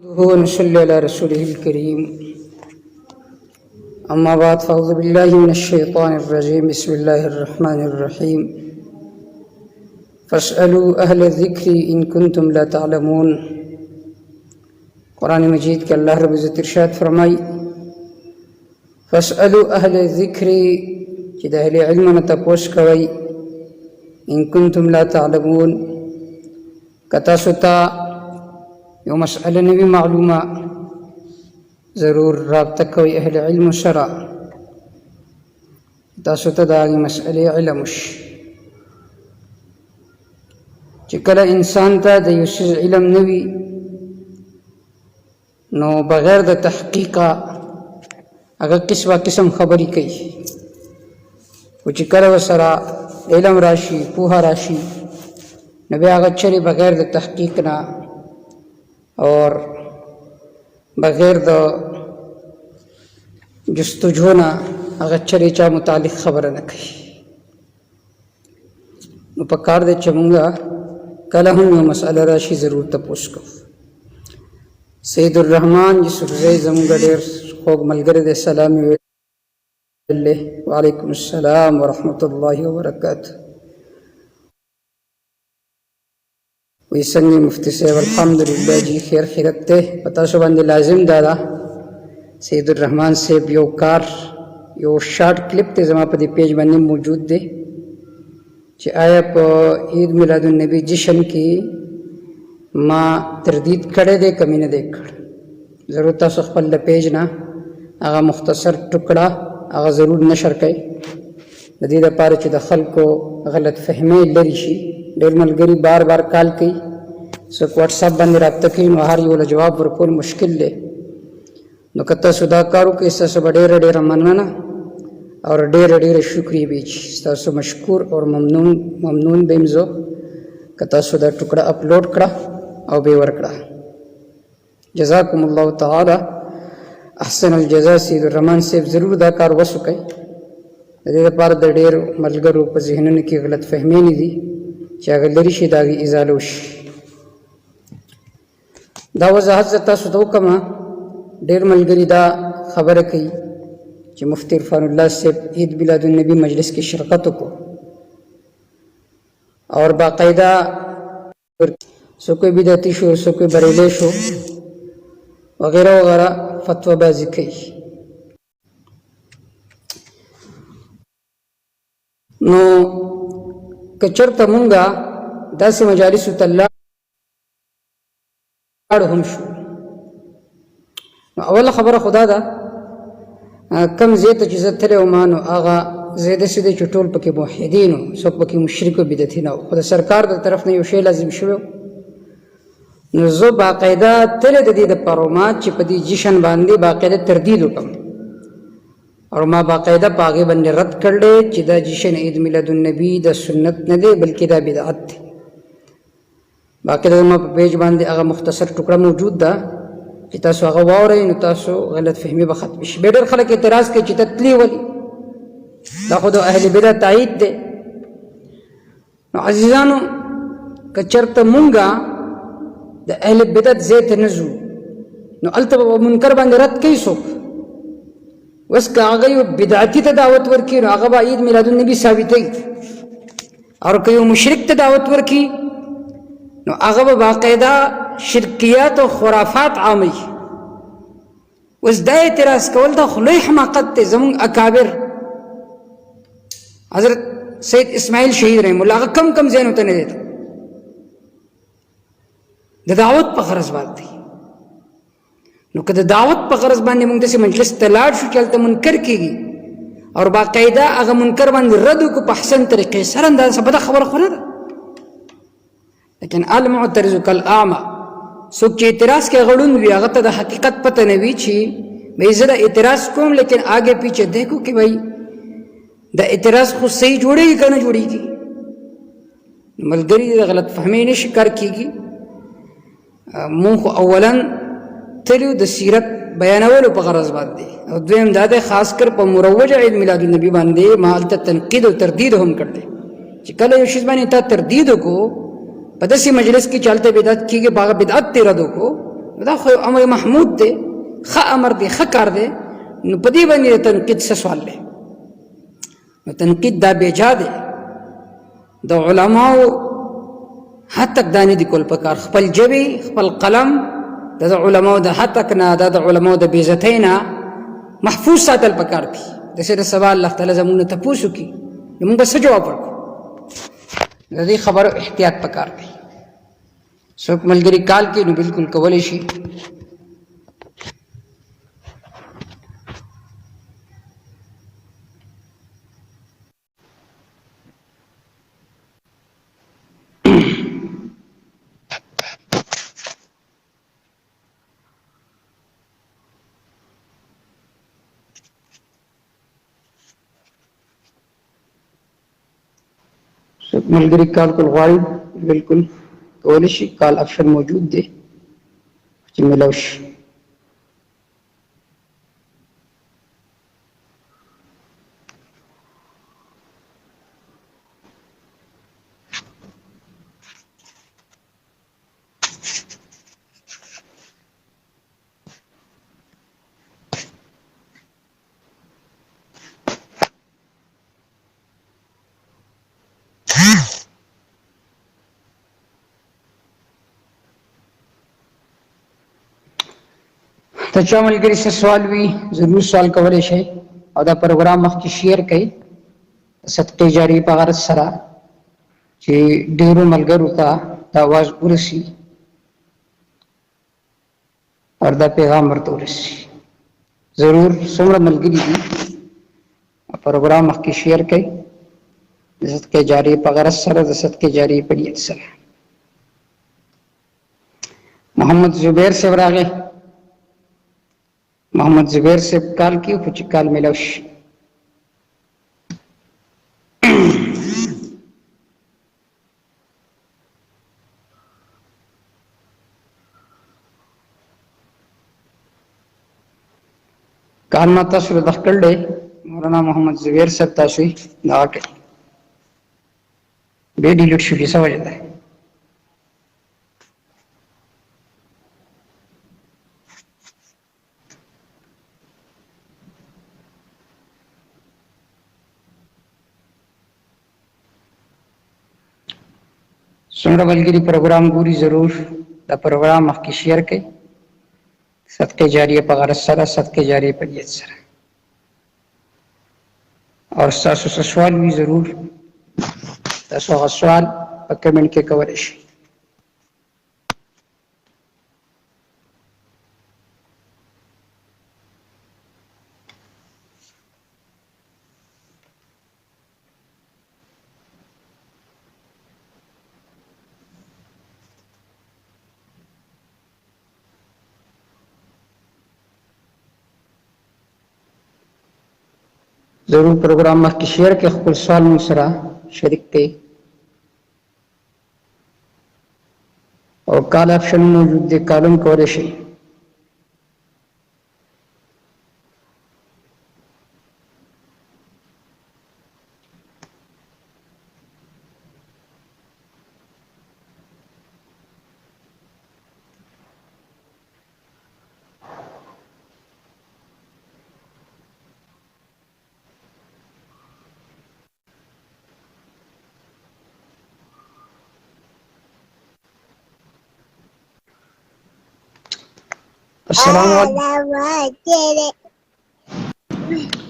ونصلي على رسوله الكريم أما بعد فأعوذ بالله من الشيطان الرجيم بسم الله الرحمن الرحيم فاسألوا أهل الذكر إن كنتم لا تعلمون قرآن مجید کے اللہ رب العزت ارشاد فرمائی فاسألوا أهل الذكر چې د اهل علم نه تپوس کوئ ان کنتم لا تعلمون کتا ستا یو مسئله نوی معلومه ضرور رابطه کوي اهل علم سره تاسو ته د هغې مسئلې علم وشي چې کله انسان ته د یو څیز علم نه وي نو بغیر د تحقیقه هغه قسم خبرې کوي خو چې کله ورسره علم راشي پوهه راشي نو بیا هغه چرې بغیر د تحقیق نه اور بغیر د جستجو نه هغه چرې چا متعلق خبره نه کوي نو پکار دی چې مونږ کله هم یو مسئله راشي ضرور تپوس کوو سید الرحمن یوسفزی زمونږ ډېر خوږ ملګری دی سلام یې ویلی وعلیکم السلام ورحمة الله وبرکاته وی څنګه مفتی صاحب الحمدلله جی خیر خیرت ته پتا شو باندې لازم دادا سید الرحمن صاحب یو کار یو شارټ کلپ ته زما په دې پیج باندې موجود دی چې آیا په عید میلاد النبی جشن کې ما تردید کړی دی کمی نه دی کړ ضرور تاسو خپل د پیج نه هغه مختصر ټکړه هغه ضرور نشر کړئ د دې لپاره چې د خلکو غلط فهمۍ لرې شي ډېر ملګري بار بار کال کوي څوک واټساپ باندې رابطه کوي نو هر یو له جواب ورکول مشکل دی نو که تاسو دا کار وکړئ ستاسو به ډېره مننه او ډېره شکریه به چې ستاسو مشکور اور ممنون به یم زه که تاسو دا ټکړه اپلوډ کړه او به یې ورکړه جزاکم الله تعالی احسن الجزا سید الرحمن صاحب ضرور دا کار وسوکئ د دې لپاره د ډېرو ملګرو په ذهنونو کې غلط فهمۍ نه دي چې هغه لرې شي د هغې ازاله وشي دا وضاحت زه تاسو ته وکړمه ډېر ملګري دا خبره کوي چې مفتی عرفان الله صاحب عید میلاد النبی مجلس کې شرکت وکړو اور باقاعده سو کوئی بدعتي شو سو کوئی بریلی شو وغیرہ وغیرہ فتوی بازی کوي نو که چېرته مونږه داسې مجالسو ته لاړ هم شو نو اوله خبره خدا ده کم ځای ته چې زه تللی وم نو هغه ځای داسې دی چې ټول پکې موحدین وو څوک پکې مشرک و بدعتي نه و خو د سرکار د طرف نه یو شی لازم شوی نو زه باقاعده تللی د دې دپاره وم چې په دې جشن باندې باقاعده تردید وکړم اور ما باقاعده په هغې باندې رد کړلی چې دا جشن عید میلاد النبی د سنت نه دی بلکې دا بدعت دی باقاعده زما په پیج باندې هغه مختصر ټکړه موجود ده چې تاسو هغه واورئ نو تاسو غلط فهمي به ختم شي بیا ډېر خلک اعتراض کوي چې ته تلې ولې دا خو د اهل بدعت تایید دی نو عزیزانو که چېرته مونږه د اهل بدعت ځای ته نه ځو نو هلته به منکر باندې رد کوي څوک اوس که هغه یو بدعتي ته دعوت ورکړي نو هغه به عید میلاد النبي ثابتوي او که یو مشرک ته دعوت ورکړي نو هغه به باقاعده شرکیات او خرافات عاموي اوس دا اعتراض کول دا خو لوی حماقت دی زموږ اکابر حضرت سید اسماعیل شهید رحم الله هغه کم ځایونو ته نه دی د دعوت په غرض باندې نو که د دعوت په غرض باندې موږ داسې مجلس ته لاړ شو چې هلته منکر کېږي او باقاعده هغه منکر باندې رد وکړو په احسن طریقې سره دا بده خبره خو نه ده لیکن المعترض کالاعمى څوک چې اعتراض کوي هغه ړوند وي هغه ته د حقیقت پته نه وي چې بھائی زه دا اعتراض کوم لیکن آگے پیچھے دیکھو کہ بھائی دا اعتراض خو صحیح جوړېږي که نه جوړېږي ملګري د غلط فهمۍ نه شکار کېږي مونږ خو اولا تلو د سیرت بیانولو په غرض باندې او دویم دا دی خاص کر په مروج عید میلاد النبي باندې ما هلته تنقید او تردید هم کړ دی چې کله یو شي باندې تا تردید وکړو په داسې مجلس کې چې هلته بدعت کېږي په هغه بدعت تې رد وکړو دا خو امر محمود دی، ښه امر دی، ښه کار دی. نو په دې باندې د تنقید څه سوال دی؟ نو تنقید دا بیجا دی. د علماو هتک دا نه دي کول پکار، خپل ژبې خپل قلم د علماو د هتک نه، د علماو د بېعزتۍ نه محفوظ ساتل پکار دي. داسې د سبا الله تعالی زموږ نه تپوس وکړي نو موږ به څه جواب ورکړو؟ د دې خبرو احتیاط پکار دی. څوک ملګري کال کې نو بالکل کولی شي. څوک ملګري کال کول غواړي بالکل کولی شي. کال آپشن موجود دی چې ملاو شي. ته چا ملګري څه سوال وي ضرور سوال کولی شئ او دا پروګرام مخکې شیر کړئ صدقې جاري په غرض سره چې ډېرو ملګرو ته دا आवाज ورسي او دا پیغام ورته ورسي. ضرور څومره ملګري دي پروګرام مخکې شیر کړئ د صدقې جاري په غرض سره، د صدقې جاري په نیت سره. محمد زبیر صاحب راغی. محمد زبیر صاحب کال کی خو چې کال میلاو شي. کال ما تاسو له دخل دی مولانا محمد زبیر صاحب تاسو دا کوي به ډیلیټ شو څه وجه ده؟ څومره ملګري پروګرام ګوري ضرور دا پروګرام مخکې شیر کړئ صدقې جاریه په غرض سره، صدقې جاریه په نیت سره. او ستاسو څه سوال وي ضرور تاسو هغه سوال په کمنټ کې کولی شئ. ضرور پروګرام مخکې شیر کې خپل سوال مو سره شریک کړئ او کال آپشن موجود دی کالم کولی شئ.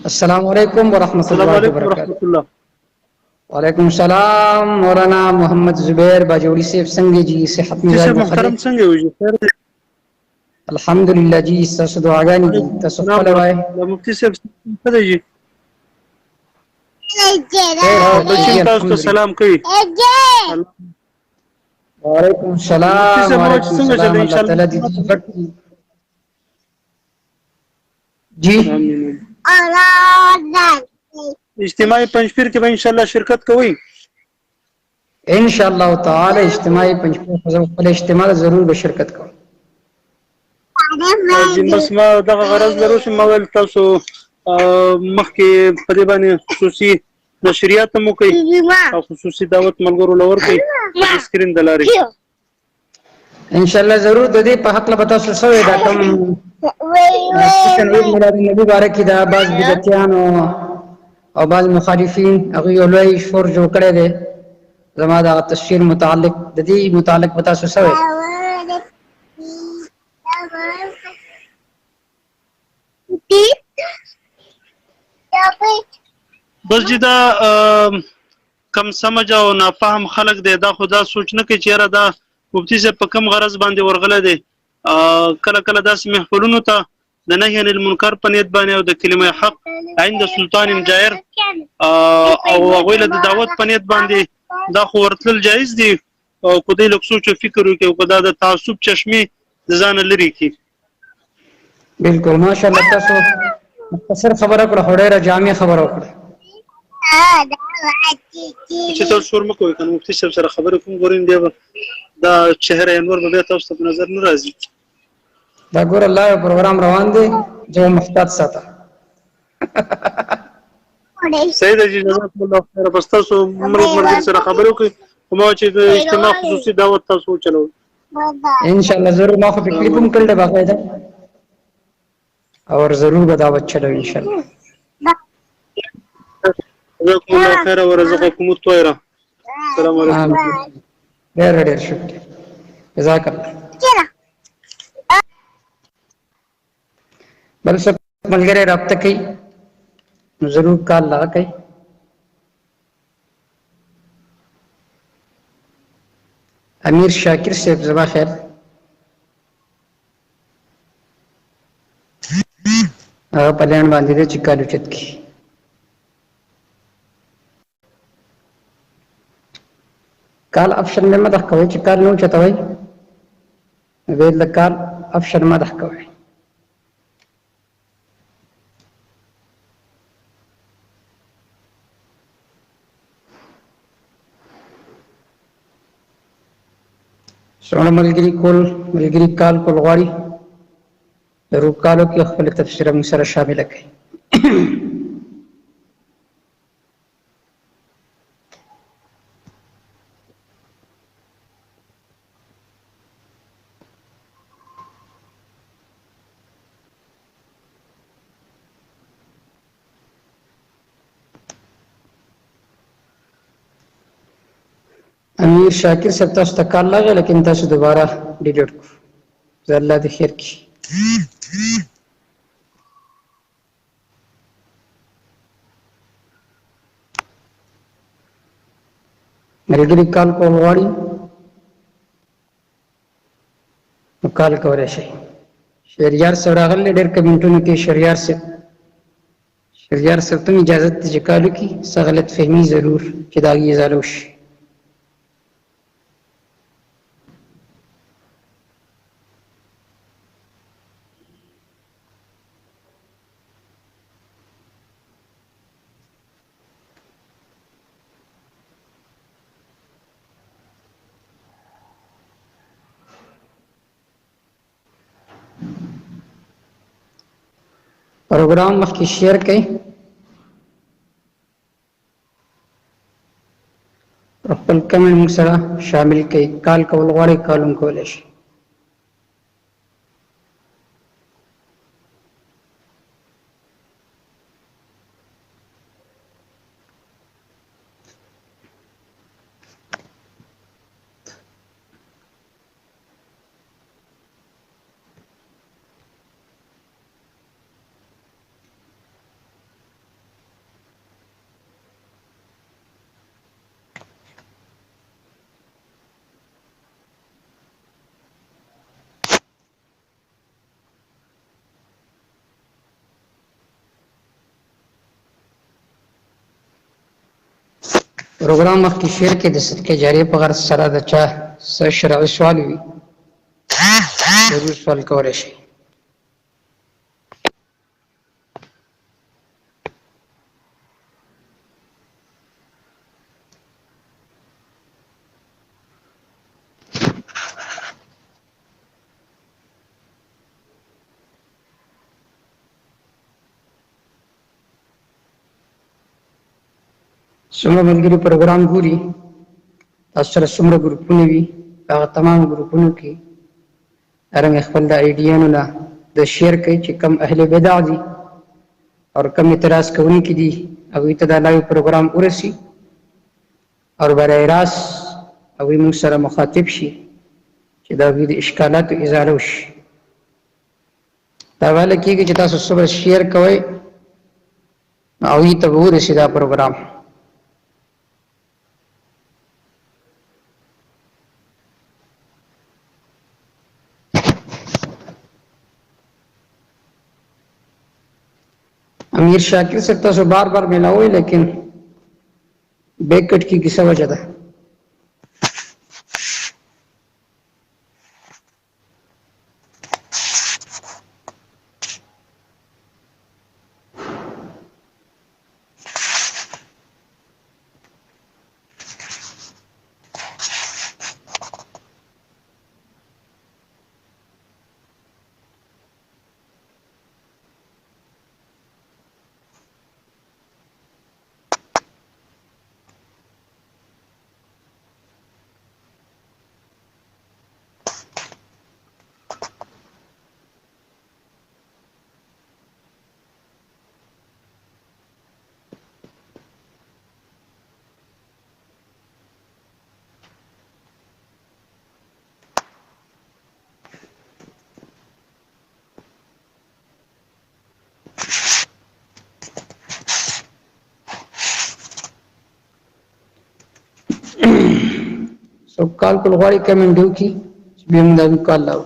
السلام علیکم ورحمۃ اللہ وبرکاتہ. وعلیکم السلام مولانا محمد زبیر باجوڑی سے څنګه جی صحت مزاج محترم څنګه وي؟ الحمدلله جی تاسو دعاګانې دي تاسو خپل وای مفتی صاحب څنګه جی بچی تاسو ته سلام کوي. وعلیکم السلام وعلیکم السلام الله تعالی دې ورکړي جی. اجتماعي پنځپیر کې به ان شاء الله شرکت کوئ ان شاء الله تعالی. اجتماعي پنځپیر خپل اجتماع ضرور به شرکت کوم. بس ما دغه غرض لرو چې ما ویل تاسو مخکې په دې باندې خصوصي نشریات مو کوي او خصوصي دعوت ملګرو لور کوي سکرین د لارې. ان شاء الله ضرور د دې په حق له پتا سوې دا کوم عيد ميلاد النبي بارک دا بعض بدعتيان او بعض مخالفین هغه یو لوی شور جوړ کړی دی زما دا تفسیر متعلق د دې متعلق پتا سوې بس چې دا کم سمجھ او نافهم خلق دی دا خدا سوچ نه کوي چې دا مفتي صاحب په کم غرض باندې ورغله دی کله کله داسې محفلونو ته د نهي عن المنکر په نیت باندې او د کلمه حق عند سلطان جائر او هغوی له د دعوت په نیت باندې دا خو ورتلل جایز دي او کو دې لږ سوچ او فکر وکړي او دا د تعصب چشمه ځان لري کی بالکل ماشاءالله تاسو مختصر خبره کړه ډېره جامع خبره وکړه چې تاسو شورم کوئ کنه مفتي صاحب سره خبرې کوم غوړین دی دا چهره انور به تاسو ته نظر نه راځي دا ګور الله یو پروګرام روان دی جو محتاط ساته صحیح دی جزاک الله خیر بس تاسو مرګ سره خبرې کوئ کوم چې د اجتماع خصوصي دعوت تاسو چلو ان شاء الله ضرور ما خو په کلیپ هم کړل باقاعده اور ضرور به دعوت چلو ان شاء الله جزاكم الله خير ورزقكم الطيرة السلام عليكم ډېر شکریہ جزاک الله بل څه ملګری رابطه کوي نو ضرور کال لا کوي امیر شاکر صاحب زما خیر هغه پلان باندې چې کالو چت کی کال آپشن میں مدح کوي چې کال نو چتوي ویل د کال آپشن مدح کوي څونه ملګری کال کول غواړي ضرور کالو کې خپل تفسیر موږ سره شامل کړئ امیر شاکر صاحب تاسو ته کال لاغه لیکن تاسو دوباره ډیلیټ کو زه الله دې خیر کړي ملګری کال کول غواړي نو کال کولی شي شهریار صاحب راغلی ډېر کمنټونو کې شهریار صاحب ته اجازه ته چې کال وکړي څه غلط فهمي ضرور چې د هغې ازاله وشي پروګرام مخکې شیر کړئ خپل کمنټ موږ سره شامل کړئ کال کول غواړئ کال هم کولی شئ پروګرام مخکې شیر کې د صدقې جاریه په غرض سره د چا څه شرعي سوال وي ضرور سوال کولی شئ څومره ملګري پروګرام ګوري تاسو سره څومره ګروپونه وي هغه تمام ګروپونو کې ارنګ خپل د ایډیانو نه د شیر کوي چې کم اهل بدع دي او کم اعتراض کوونکي دي او ته د لایو پروګرام ورسي او برای راست او موږ سره مخاطب شي چې دا د اشکالات ازاله وشي. دا ویل کېږي چې تاسو صبح شیر کوئ او ته ورسي دا پروګرام. امیر شاکر سے تاسو بار بار ملاوي لیکن بیکٹ کی کیسه وجہ ده. سو کال کول غواړي کمنټ وکړي چې به موږ دا کال لاو.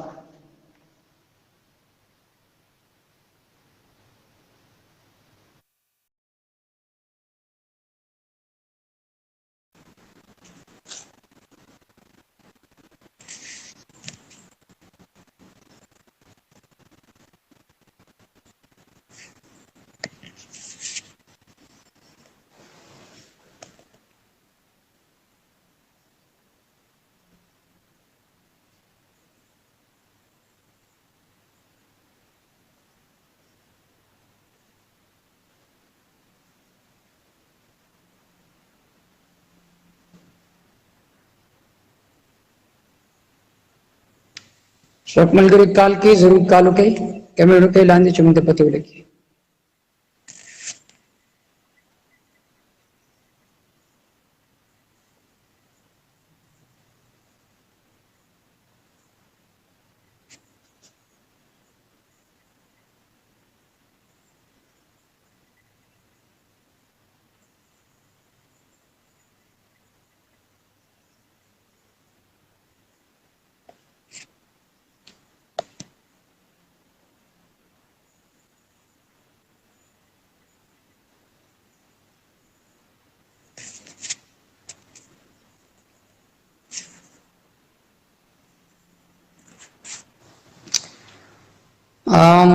څوک ملګری کال کې ضرور کال وکړي کمنټ وکړي لاندې چې موږ ته پته ولګي.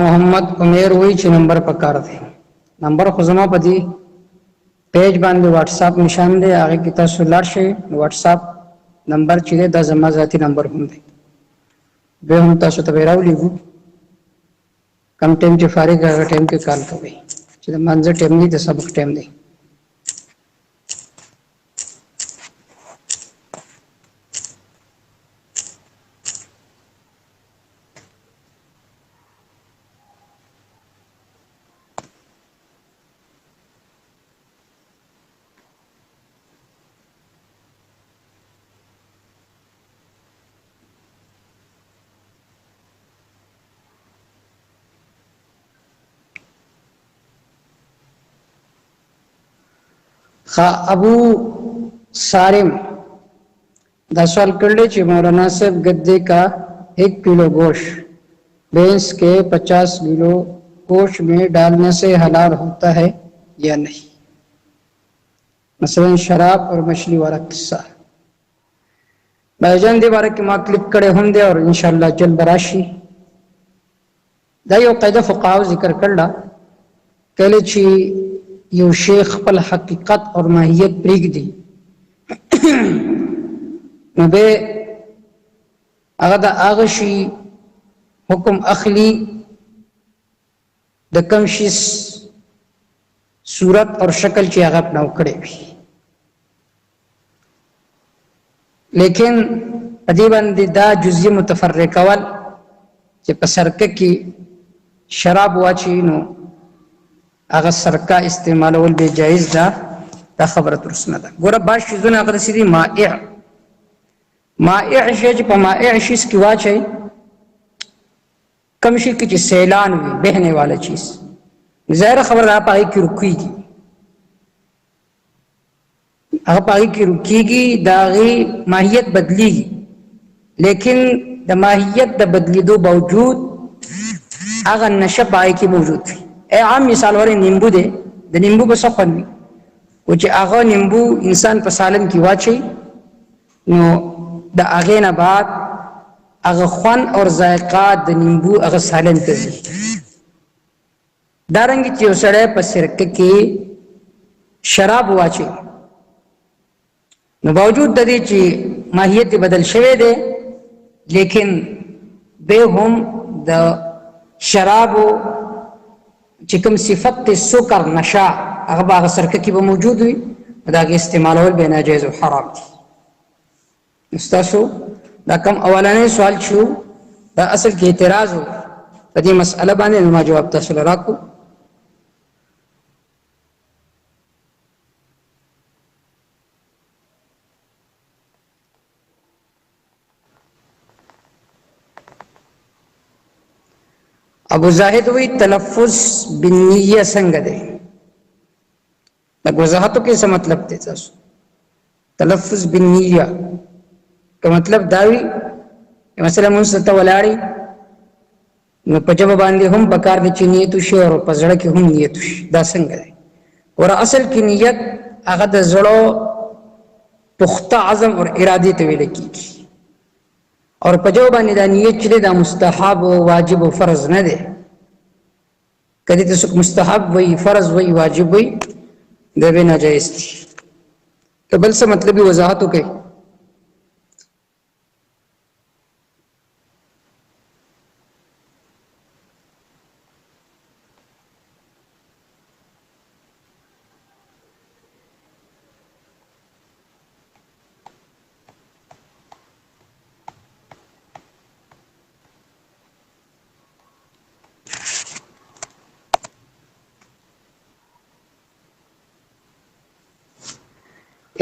محمد عمر وی چې نمبر پکار دی. نمبر خو زما په دې پیج باندې واتس اپ نشان دی، هغه کې تاسو لاړ شئ. واتس اپ نمبر چې دی دا زما ذاتی نمبر هم دی، به هم تاسو ته راولېږو. کم ټایم چې فارغ هغه ټایم کې کال کوئ چې د منځ ټایم دی د سبق ټایم دی. ابو सारिम دا सवाल कर ले कि मौलाना साहब गद्दे का 1 किलो गोश्त भैंस के 50 किलो गोश्त में डालने से हलाल होता है या नहीं. मसलन शराब और मछली वाला किस्सा भाईजान दे बारे की मां क्लिक करे हम दे और इंशाल्लाह जल बराशी دا یو قاعده فقهاو ذکر کړل کله چې یو شیخ خپل حقیقت اور ماهیت پرېږدي نو به هغه د هغه شي حکم اخلي د کوم شي صورت اور شکل چې هغه اپناو کړی وي. لیکن په دې باندې دا جزئي متفرق کول چې په سرکه کې شراب واچي نو هغه سرکه استعمالول به جایز ده، دا خبره درست نه ده. ګوره بعض شیزونه هغه داسې دي مائع شی چې په مائع شیز کې واچي، کم شي کې چې سیلان وي بهنے والا چیز، ظاهر خبر ده په هغې کې رکېږي، هغه په هغې کې رکېږي، د هغې ماهیت بدلیږي، لیکن د ماهیت د بدلیدو باوجود هغه نشه په هغې کې موجود وي. عام مثال ورې نیمبو دی، د نیمبو به څه خوند وي، و چې هغه نیمبو انسان په سالن کې واچي نو د هغې نه بعد هغه خوند او ذایقه د نیمبو هغه سالن ته ځي. دارنګه چې یو سړی په سرکه کې شراب واچي نو باوجود د دې چې ماهیت بدل شوی دی، لیکن به هم د شرابو چې کوم صفت ته سکر نشه هغه به هغه سرکه کې به موجود وي، د هغې استعمالول به ناجایز او حرام دي. ستاسو دا کوم اولنی سوال شو، دا اصل کې اعتراض و په دې مسئله باندې، نو ما جواب تاسو له راکړو. ابو زاهد وی تلفظ بالنیه څنګه دی؟ دا وضاحتو کې څه مطلب دی تاسو؟ تلفظ بالنیه که مطلب دا وي مثلا مونږ ته ولاړی نو په ژبه باندې هم پکار دی چې نیت وشي او په زړه کې هم نیت وشي، دا څنګه دی؟ ور اصل کې نیت هغه د زړه پخته عزم او ارادې ته ویل کېږي، اور په ژبه باندې دا نیت چې دا مستحب او واجب او فرض نه دی. کله چې څوک مستحب وي، فرض وي، واجب وي، دا به ناجایز دي. که بل څه مطلبي وضاحت وکړي.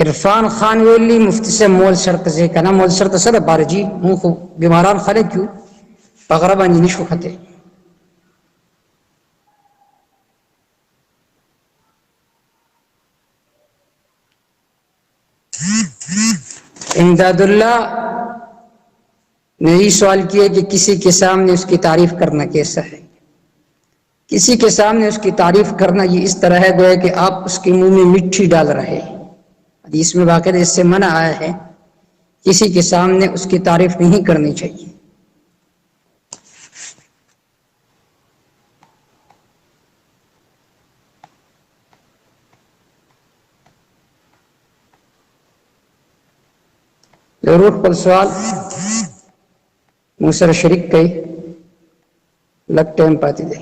عرفان خان ویلی مفتی سے مول شرط سے کنا مول شرط سره بارجی مو خو بیماران خلک کیو پغره باندې نشو خته. امداد اللہ نے یہ سوال کیا کہ کسی کے سامنے اس کی تعریف کرنا کیسا ہے؟ کسی کے سامنے اس کی تعریف کرنا یہ اس طرح ہے گویا کہ آپ اس کے منہ میں مٹی ڈال رہے ہیں. حدیث میں باقاعدہ اس سے منع آیا ہے، کسی کے سامنے اس کی تعریف نہیں کرنی چاہیے. ضرور پر سوال موسر شریک کئی لگ ٹائم پاتی دے.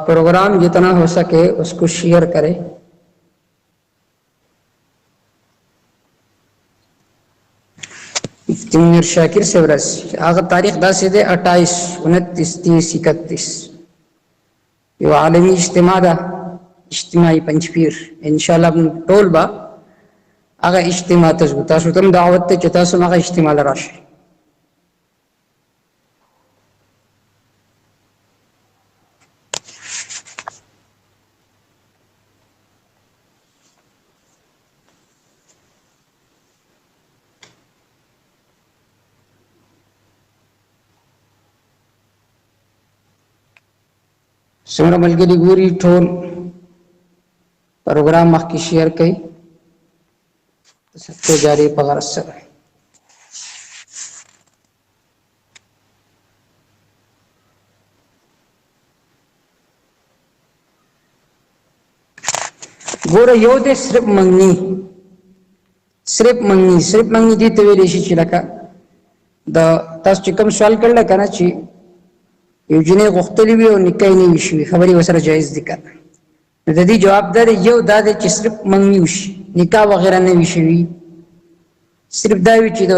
प्रोग्राम जितना हो सके उसको शेयर करें. इंजीनियर शाकिर सेवरस आगे तारीख 10 दे 28 29 30 31 यो आलमी इज्तिमा दा इज्तिमाई पंचपीर इंशाल्लाह टोल बा आगे इज्तिमा तजबुता सुतम दावत ते चता सुना आगे इज्तिमा लराशे. څومره ملګري ګوري ټول پروګرام مخکې شیر کړئ صدقه جاری په غرض سره. ګوره یو دې صرف منګني دې ته ویلی شي چې لکه دا تاسو چې کوم سوال کړل کنه چې یو جنې غوښتلې وي او نکاح نه وشي خبري وسره جایز دي کنه د دې جواب در یو دا چې صرف منګنی وشي نکاح وغیرہ نه وشي صرف دا وی چې د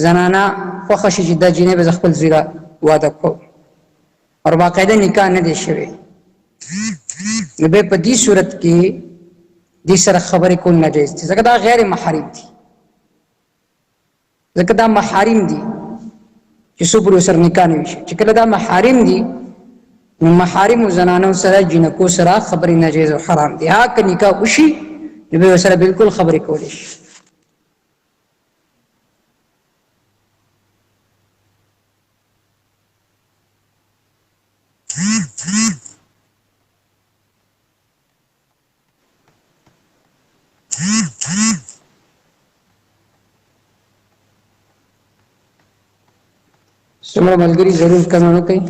زنانا خوښ شي چې د جنې به خپل زیرا واده کو او باقاعده نکاح نه دي شوی نو به په دې صورت کې دې سره خبرې کول ناجایز دي ځکه دا غیر محرم دي ځکه دا محارم دي چې څو پر سر نکاح نه وشي چې کله دا محارم دي نو محارم زنانو سره جنکو سره خبرې ناجایز او حرام دي ها که نکاح وشي نو به سره بالکل خبرې کولې شي څومره ملګری ضرور کمنو کوي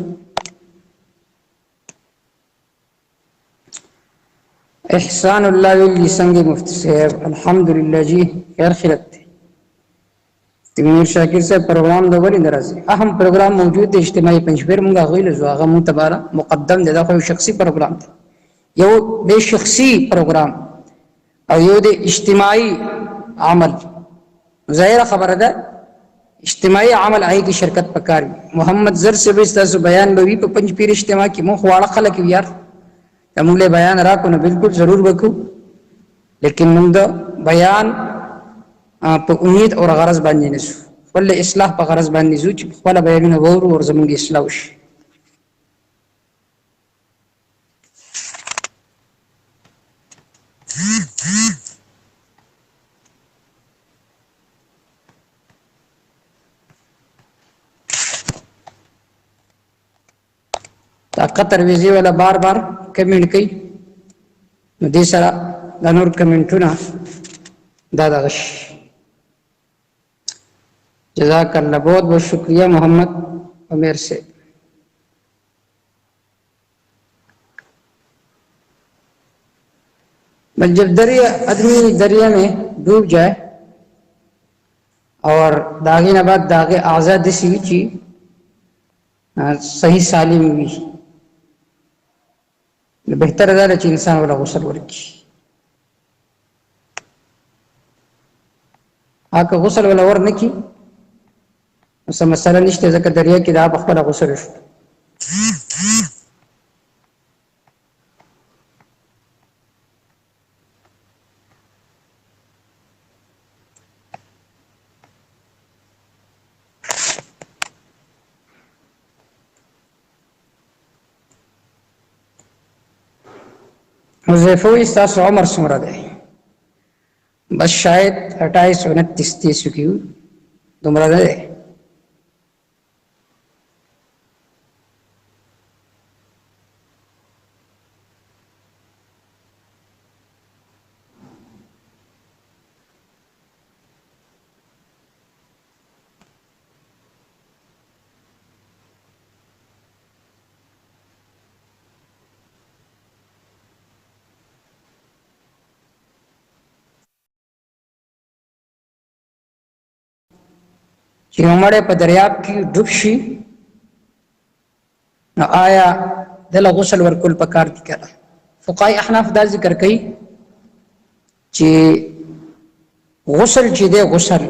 احسان الله ولی څنګه مفتی صاحب الحمدلله جی خیر خیرت تیمور شاکر صاحب پروګرام د ولې درازي اهم پروګرام موجود دی اجتماعي پنځپیر مونږه غویل زو هغه متباره مقدم دی دا خو شخصي پروګرام دی یو د شخصي پروګرام او یو د اجتماعي عمل ظاهر خبره ده اجتماعي عمل آئی کی شرکت پکار محمد زر سے بھی تاسو بیان بوي په پنځ پیر اجتماع کې مخ واړه خلک یار موږ له بیان راکو نو بالکل ضرور وکړو لیکن موږ د بیان په امید او غرض باندې نشو ول اصلاح په غرض باندې زو چې خپل بیانونه وورو او زموږ اصلاح وشي دا قطر ویزی والا بار بار کمنٹ کوي نو دې سره دا نور کمنټونه دا غش جزاک اللہ بہت بہت شکریہ محمد عمیر سے بس جب آدمی دریا میں ڈوب جائے اور داغے نہ بعد داغے آزاد سی چی صحیح سالم ہوئی بہتر ادا چې انسان ولا غسل ورکی هغه غسل ولا ور نکی نو مسله نشته ځکه دریا کې دا خپل غسل شو حذیفہ استاس عمر څومره دی بس شاید 28 29 30 کیو دومره ده چې عمره په دریاب کې ډوب شي نو آیا دل غسل ورکول پکار دي کړه فقهای احناف دا ذکر کوي چې غسل چې دی غسل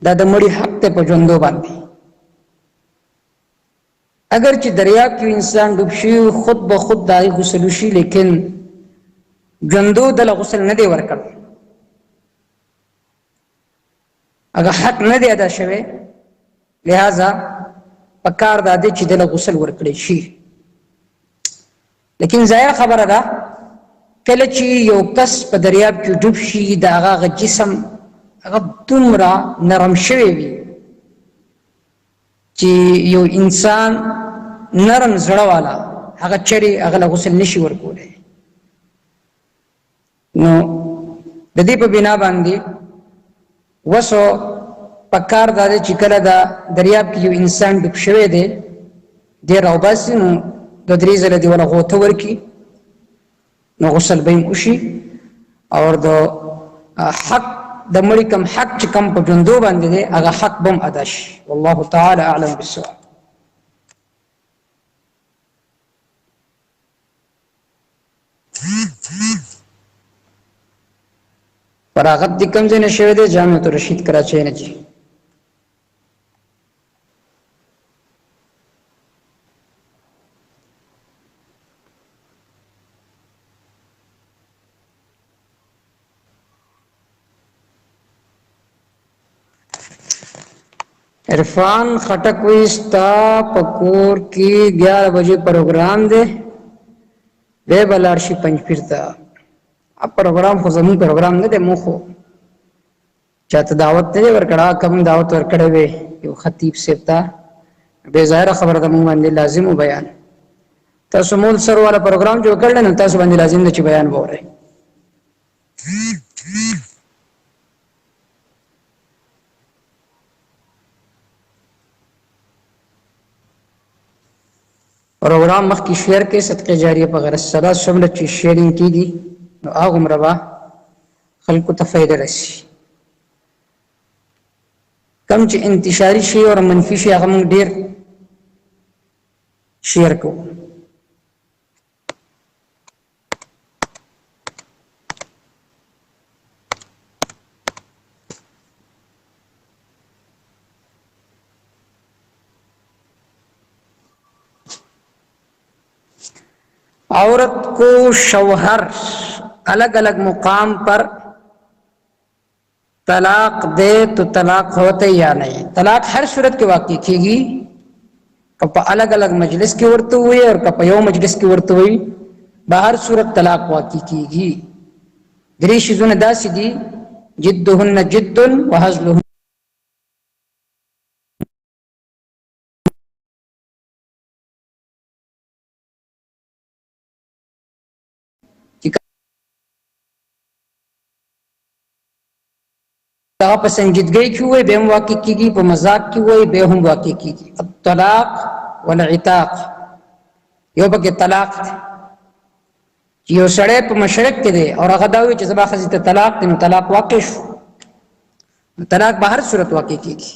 دا د مړي حق ته په ژوندو باندې اگر چې دریاب کې انسان ډوب شي خود به خود دای غسل شي لیکن ژوندو دل غسل نه دی ورکړ اگر حق نه دی ادا شوی لہذا پکار دا دی چې دل غسل ورکړي شي لیکن ظاهر خبره ده کله چې یو کس په دریاب کې ډوب شي دا هغه جسم هغه دومره نرم شوی وي چې یو انسان نرم زړه والا هغه چری هغه غسل نشي ورکولای نو د دې په بنا باندې وسو پکار دا چې کله دا دریاب کې یو انسان ډوب شوی دی د راوباسي نو د درې زره دی ولا غوته ورکی نو غسل به وشي او د حق د مړي کم حق چې کم په ژوندو باندې دی هغه حق بم ادا شي. والله تعالی اعلم بالصواب. فراغت دي کم ځای نه شوی دی جامعة الرشید کراچۍ نه جي. عرفان خټک وی ستا پکور کی 11 بجے پروگرام دے بے بلارشی پنځپیر ته. اب پروگرام خو زمون پروگرام نه دی، مو خو چاته دعوت نه ورکړه. کوم دعوت ورکړې وي یو خطیب صاحب ته به ظاهر خبره ده مونږ باندې لازم و بیان. تاسو مول سر والا پروگرام جوړ کړل نو تاسو باندې لازم دی چې بیان وره. پروگرام مخ کی شیئر کې صدقه جاریه په غرض سره شمله چې شیئرینګ کیږي نو هغه مربا خلکو ته فائدہ رسي. کم چې انتشاری شي او منفي شي هغه موږ ډیر شیئر کوو. عورت کو شوہر الگ الگ مقام پر طلاق دے تو طلاق ہوتے یا نہیں. طلاق ہر صورت کے واقع کی گی کپا الگ الگ مجلس کی ورتو ہوئی اور کپا یو مجلس کی ورتو ہوئی باہر صورت طلاق واقع کی گی. دریش زون داسی دی جدہن جد وحزلہن دا په سنجیدګۍ کې وای به هم واقع کیږي، په مذاق کې وای به هم واقع کیږي. الطلاق والعتاق یو بګه طلاق چې یو سړی په مشرک کې دی او هغه دا وی چې زما خزي ته طلاق دی نو طلاق واقع شو. طلاق به هر صورت واقع کیږي.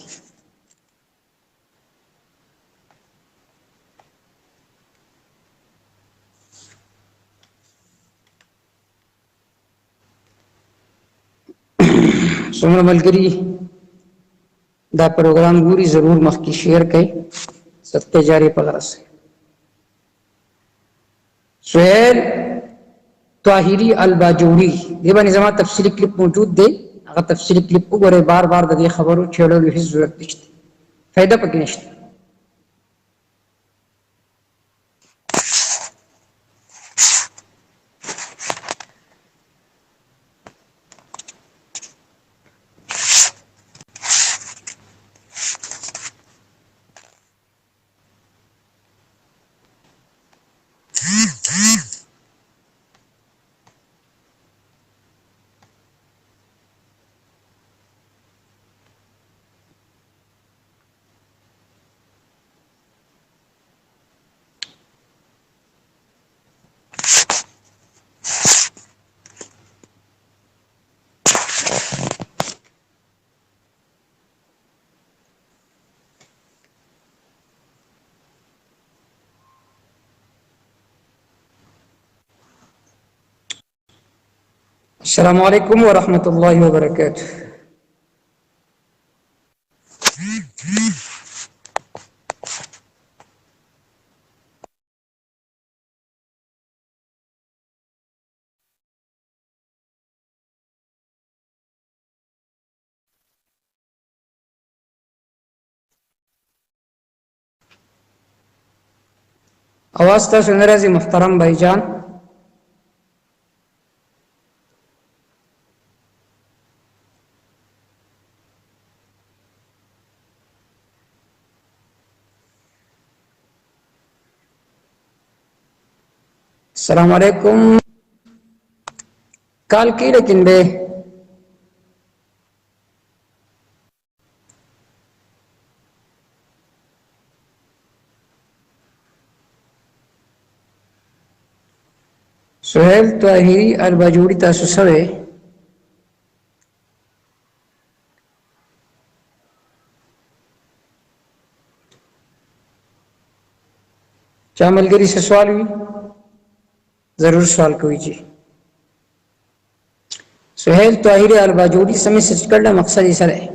څومره ملګری دا پروگرام ګوري ضرور مخ کی شیئر کړئ صدقه جاری په غرض. سہیل طاهری الباجوری دی باندې زما تفصیلی کلیپ موجود دی، هغه تفصیلی کلیپ وګورئ. بار بار د دې خبرو چېړلو هیڅ ضرورت نشته، فائدہ پکې نشته. السلام علیکم ورحمۃ اللہ وبرکاتہ. आवाज तक सुन रहे मुहतरम भाईजान. अस्सलाम वालेकुम. कॉल की लेकिन बे سہیل طاهری الباجوری تاسو سره چا ملګری سے سوال وي ضرور سوال کوي جی. سہیل طاہر الباجوری سے میسج کرنا مقصد ہی سر ہے.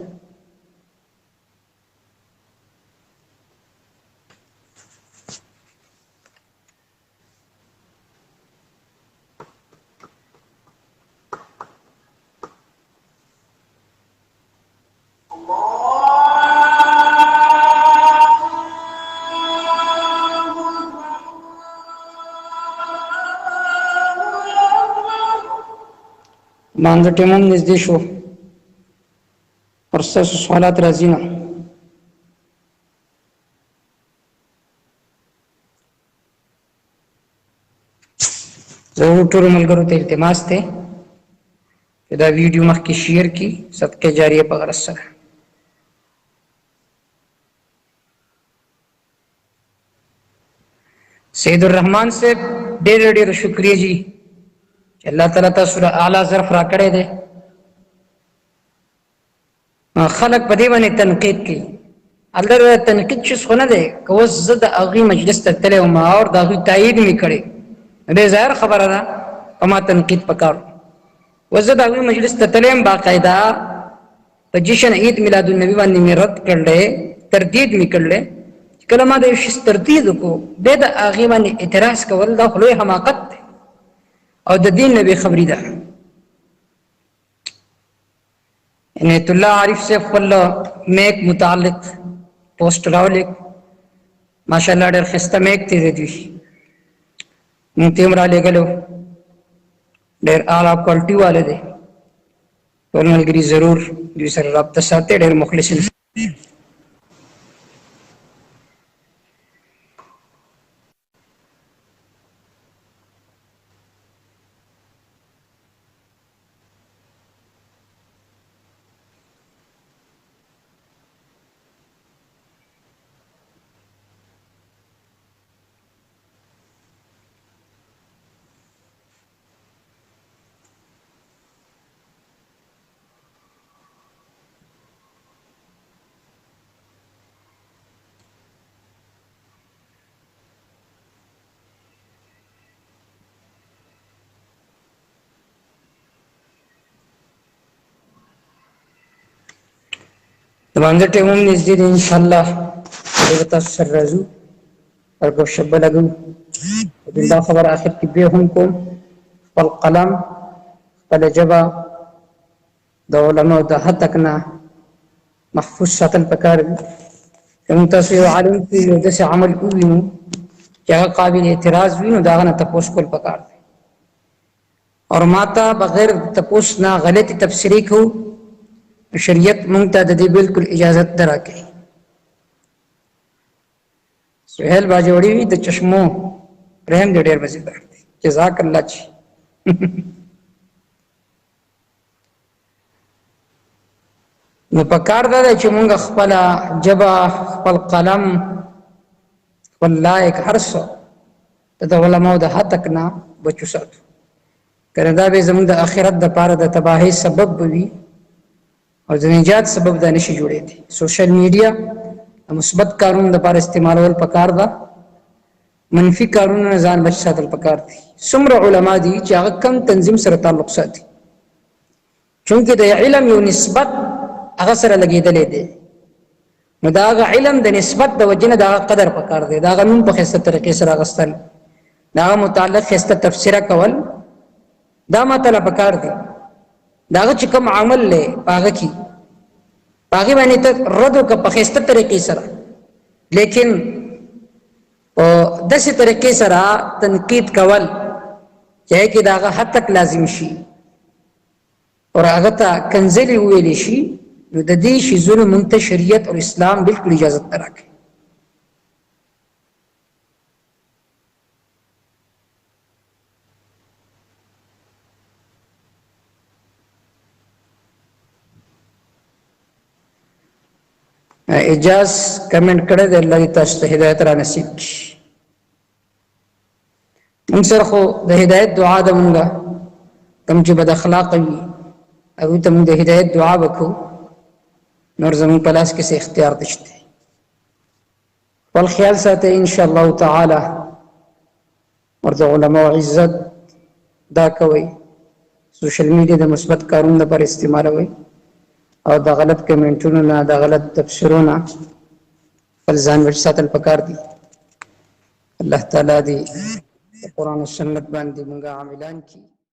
مانځه ټیم هم نږدې شو پر ستاسو سوالات راځي نه. ضرور ټولو ملګرو ته التماس دی چې دا ویډیو مخکې شیر کړي صدقه جاریه په غرض سره. سید الرحمن سے ډېر ډېر شکریہ جی چې الله تعالی تاسو را اعلی ظرف را کړی دی. خلق په دې باندې تنقید کوي. الله تنقید چې څه نه دی که اوس زه د هغې مجلس ته تللی وم او د هغوی تایید مې کړی دې ظاهر خبره ده په ما تنقید پکار اوس زه د هغوی مجلس ته تللی یم باقاعده په جشن عید میلاد النبي باندې مې رد کړلی تردید مې کړلی. کله ما د یو شي تردید وکړو بیا د هغې باندې اعتراض کول دا خو لوی حماقت دی او د دین نه بېخبري ده. عنایت الله عارف سے خپل میک متعلق پوسټ راولیک ماشاءالله ډېر ښایسته میک دی د دوی مونږ ته یې هم رالیږلی و ډېر اعلی کوالټي والا دی. ټول ملګري ضرور دوی سره رابطه ساتئ ډېر مخلص انسان. د مانځه ټیم هم نږدې دی انشاءالله به تاسو سره راځو او ګپشپ به لګوو. دا خبره آخر کې بیا هم کوم خپل قلم خپله ژبه د علماو د هتک نه محفوظ ساتل پکار دي. که موږ تاسو یو عالم کې یو داسې عمل ووینو چې هغه قابل اعتراض وي نو د هغه نه تپوس کول پکار دی او ما ته بغیر تپوس نه غلطې تبصرې کوو شریعت مونږ ته د دې بالکل اجازت نه راکوي. سهیل باجوړي د چشمو رحم دې ډېر مزیدار دی جزاک الله جی. نو پکار دا دی چې مونږ خپله ژبه خپل قلم خپل لایق هر څه د علماو د هتک نه بچو ساتو کنه دا به زموږ د آخرت دپاره د تباهۍ سبب به وي او د نجات سبب دا نشي جوړېدی. سوشل میډیا د مثبت کارونو لپاره استعمالول پکار ده منفي کارونو نه ځان بچ ساتل پکار دي. څومره علما دي چې هغه کم تنظیم سره تعلق ساتي چونکې د علم یو نسبت هغه سره لګېدلی دی نو د هغه علم د نسبت د وجې نه د هغه قدر پکار دی د هغه نوم په ښایسته طریقې سره اخیستل د هغه متعلق ښایسته تبصره کول دا ماته له پکار دی. د هغه چې کوم عمل دی په هغه کې په هغې باندې ته رد وکړه په ښایسته طریقې سره لیکن په داسې طریقې سره تنقید کول چې هغې کې د هغه حد تک لازم شي او هغه ته کنځلې وویلی شي نو د دې شیزونو موږ ته شریعت او اسلام بالکل اجازت نه راکوي. اجاز کمنٹ کړه د الله تاسو ته هدایت را نصیب کړي. موږ سره خو د هدایت دعا ده مونږه کوم چې بد اخلاق وي هغوی ته موږ د هدایت دعا وکړو نور زموږ په لاس کې څه اختیار نشته. خپل خیال ساتئ ان شاء الله تعالی. ورته علماء عزت دا کوي سوشل میډیا د مثبت کارونو لپاره استعمالوي او د غلط کمنټونو نه د غلط تفسیرونو نه خپل ځان بچ ساتل پکار دي. الله تعالی دې قرآن او سنت باندې موږ عاملان کړي.